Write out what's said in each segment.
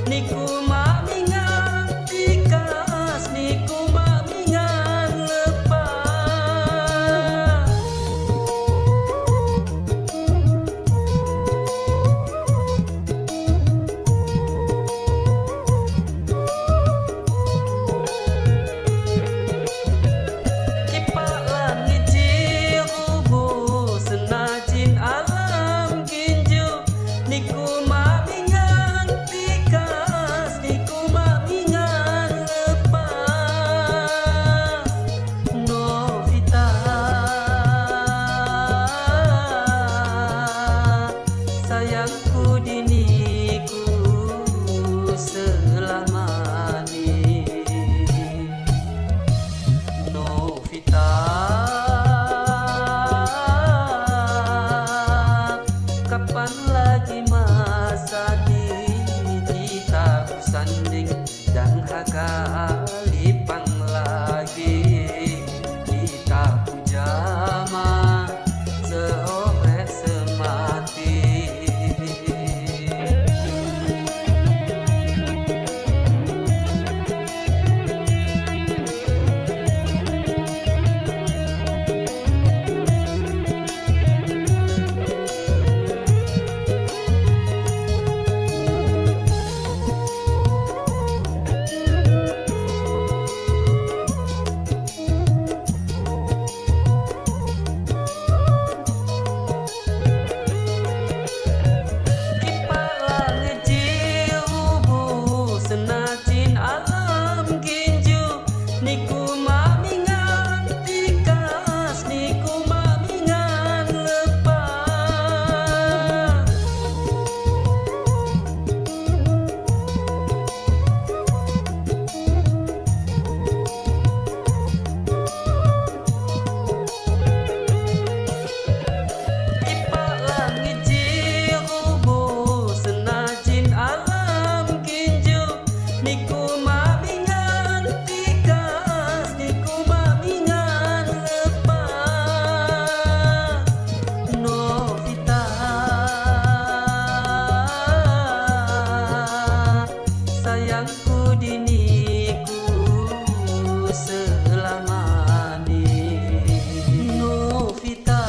niku mamingan tikas, niku mamingan lepas. Kipak langit jirubu senajin alam ginju, niku mamingan tikas, niku mamingan lepas. Novita sayangku diniku selamani. Novita kapan lagi masa kita bersanding dan hagalipang lagi kita pujama seorang semati. Kipak langit jirubu senajin alam ginju, niku mamingan tikas, niku mamingan lepas. Kipak langit jirubu senajin alam ginju, niku mamingan tikas, niku mamingan lepas. Novita sayangku diniku selamani. Novita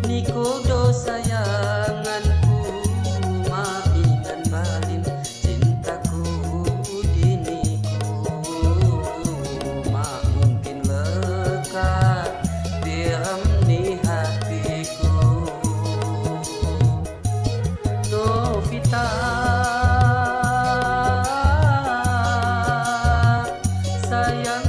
niku do sayanganku maafkan balin cintaku diniku mak mungkin lekat diam di hatiku. Novita sayang